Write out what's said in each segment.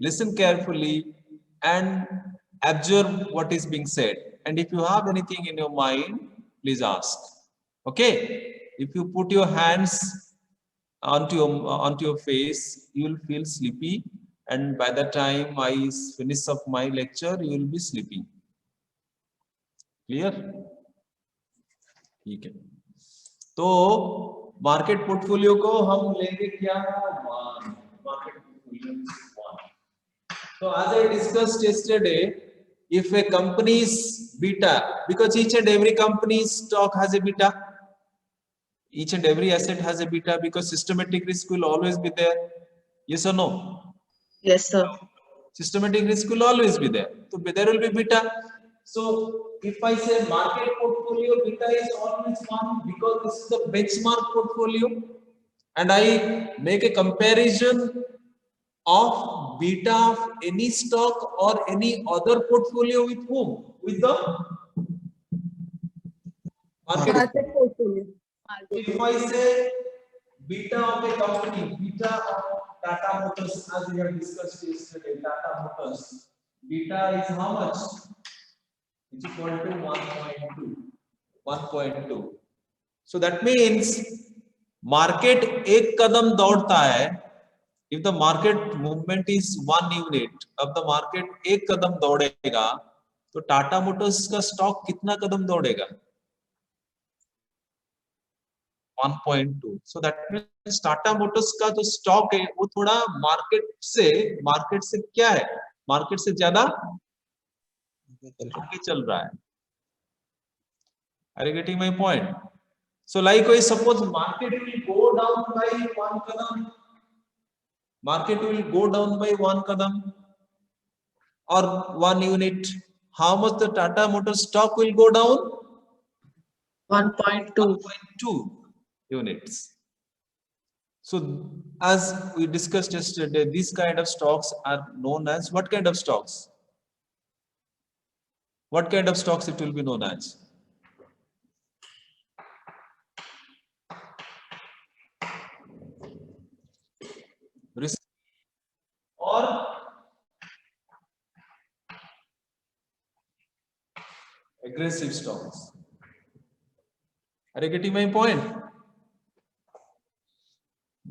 listen carefully and observe what is being said. And if you have anything in your mind, please ask. Okay? If you put your hands onto your face, you will feel sleepy, and by the time I finish up my lecture, you will be sleeping. Clear? ठीक है. तो market portfolio को हम लेंगे क्या? Market portfolio 1. So as I discussed yesterday, if a company's beta, because each and every company's stock has a beta, each and every asset has a beta, because systematic risk will always be there. Yes or no? Yes, sir. Systematic risk will always be there. So there will be beta. So if I say market portfolio, beta is always 1 because this is the benchmark portfolio, and I make a comparison of beta of any stock or any other portfolio with whom? With the market portfolio. If I say beta of a company, beta of Tata Motors, as we have discussed yesterday, Tata Motors, beta is how much? It's equal to 1.2. 1.2. So that means market एक कदम दौड़ता है. If the market movement is 1 unit, अब the market एक कदम दौड़ेगा, तो Tata Motors का stock कितना कदम दौड़ेगा? 1.2. So that means Tata Motors का जो स्टॉक है वो थोड़ा मार्केट से क्या है? मार्केट से ज्यादा आगे चल रहा है. Are you getting my point? So likewise, suppose market will go down by 1 kadam. Market will go down by 1 kadam or 1 unit. How much the Tata Motors stock will go down? 1.2 units. So as we discussed yesterday, these kind of stocks are known as what kind of stocks? What kind of stocks it will be known as? Risk or aggressive stocks. Are you getting my point?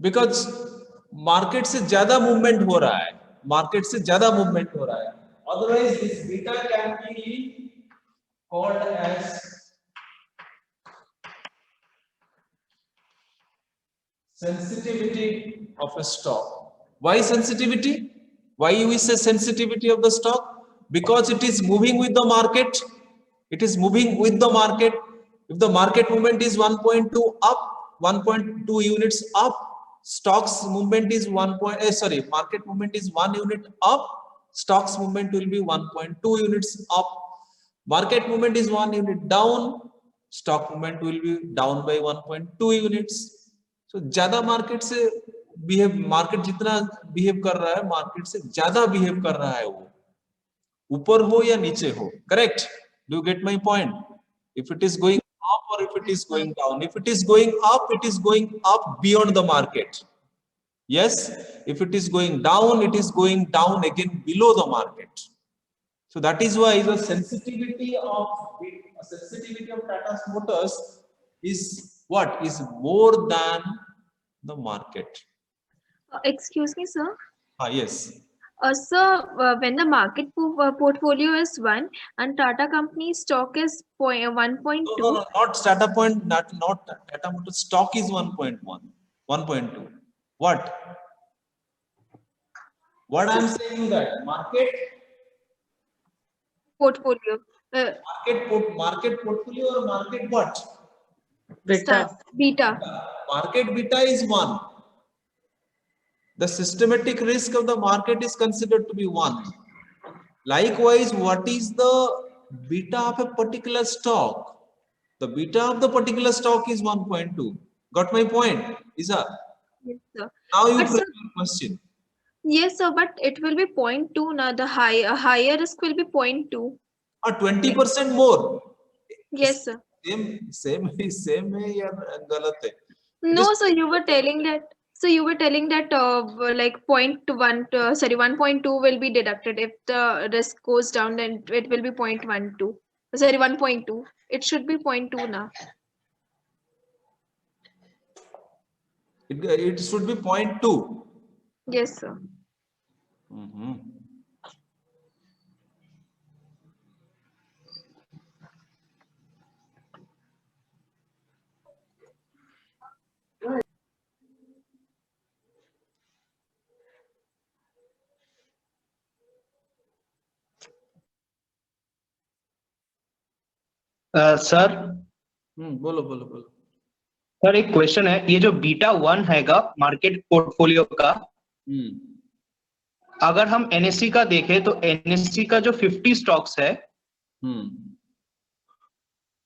Because market से ज्यादा movement हो रहा है, market से ज्यादा movement हो रहा है. Otherwise, this beta can be called as sensitivity of a stock. Why sensitivity? Why we say sensitivity of the stock? Because it is moving with the market. It is moving with the market. If the market movement is 1.2 up, 1.2 units up, stocks movement is market movement is 1 unit up, stocks movement will be 1.2 units up. Market movement is 1 unit down, stock movement will be down by 1.2 units. So ज्यादा market से behave, market जितना behave कर रहा है market से ज्यादा behave कर रहा है, वो ऊपर हो या नीचे हो. Correct? Do you get my point? If it is going up or if it is going down. If it is going up, it is going up beyond the market. Yes, if it is going down, it is going down again below the market. So that is why the sensitivity of Tata Motors is what? Is more than the market. Excuse me, sir. Yes. Sir, when the market portfolio is 1 and Tata company stock is 1.2. No, not Tata point, not Tata Motors stock is 1.1, 1.2. What I am saying that market portfolio. Market portfolio or market what? Beta. Market beta is 1. The systematic risk of the market is considered to be 1. Likewise, what is the beta of a particular stock? The beta of the particular stock is 1.2. Got my point, Isa? Yes, sir. Now you press your question. Yes, sir, but it will be 0.2 now. The higher risk will be 0.2. 20% more. Yes, sir. Same है या गलत है? No, sir, you were telling that So you were telling that like 1.2 will be deducted if the risk goes down, then it will be 0.12. Sorry, 1.2. It should be 0.2 now. It should be 0.2. Yes, sir. Sir बोलो बोलो बोलो। Sir एक question है, ये जो beta 1 हैगा market portfolio का, अगर हम एनएससी का देखें तो एनएससी का जो 50 स्टॉक्स है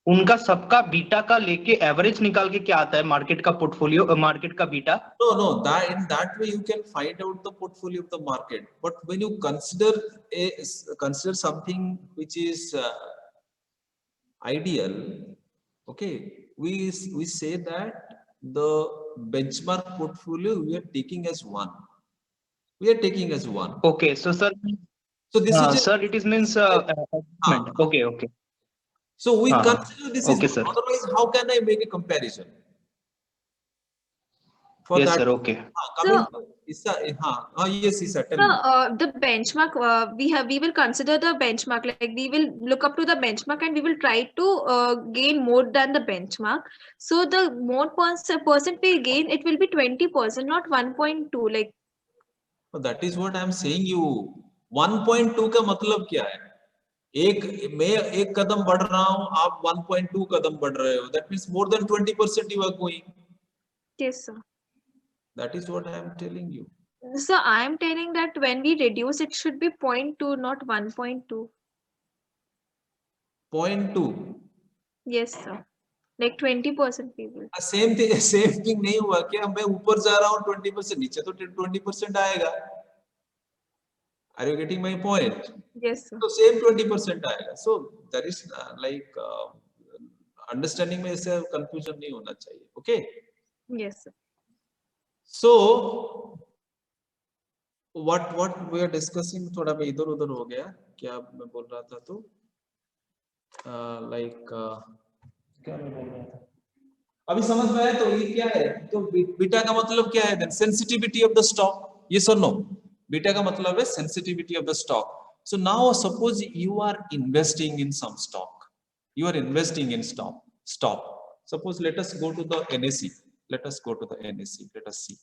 उनका सबका बीटा का लेके एवरेज निकाल के क्या आता है मार्केट का पोर्टफोलियो, मार्केट का beta? No, that in that way you can find out the portfolio of the market. But when you consider something which is ideal, okay, we say that the benchmark portfolio we are taking as one. We are taking as one. Okay, so sir, this is sir, it is means okay. So we consider this okay, is sir. Otherwise, how can I make a comparison? For Yes, that, sir. Okay. Yes, Isa, tell So, me. the benchmark we will consider the benchmark, like we will look up to the benchmark and we will try to gain more than the benchmark. So the more percent we gain, it will be 20%, not 1.2. Like that is what I am saying you. 1.2 का मतलब क्या है? मैं एक कदम बढ़ रहा हूं, आप 1.2 कदम बढ़ रहे हो. That means more than 20% you are going. yes, sir. That is what I am telling you. So I am telling that when we reduce, it should be 0.2, not 1.2. 0.2. Yes, sir. Like 20% people. Same thing नहीं हुआ क्या? मैं ऊपर जा रहा हूँ 20%, नीचे तो 20% आएगा. Are you getting my point? Yes, sir. So same 20% आएगा. So there is like understanding में ऐसे confusion नहीं होना चाहिए. Okay? Yes, sir. So what we are discussing थोड़ा मैं इधर उधर हो गया. क्या मैं बोल रहा था तो क्या मैं बोल रहा था? अभी समझ में आया? तो ये क्या है? तो बीटा का मतलब क्या है? Sensitivity of the stock. Yes or no? Beta का मतलब है sensitivity of the stock. So now suppose you are investing in some stock. You are investing in stock. Suppose let us go to the NSE. Let us go to the NSE. Let us see.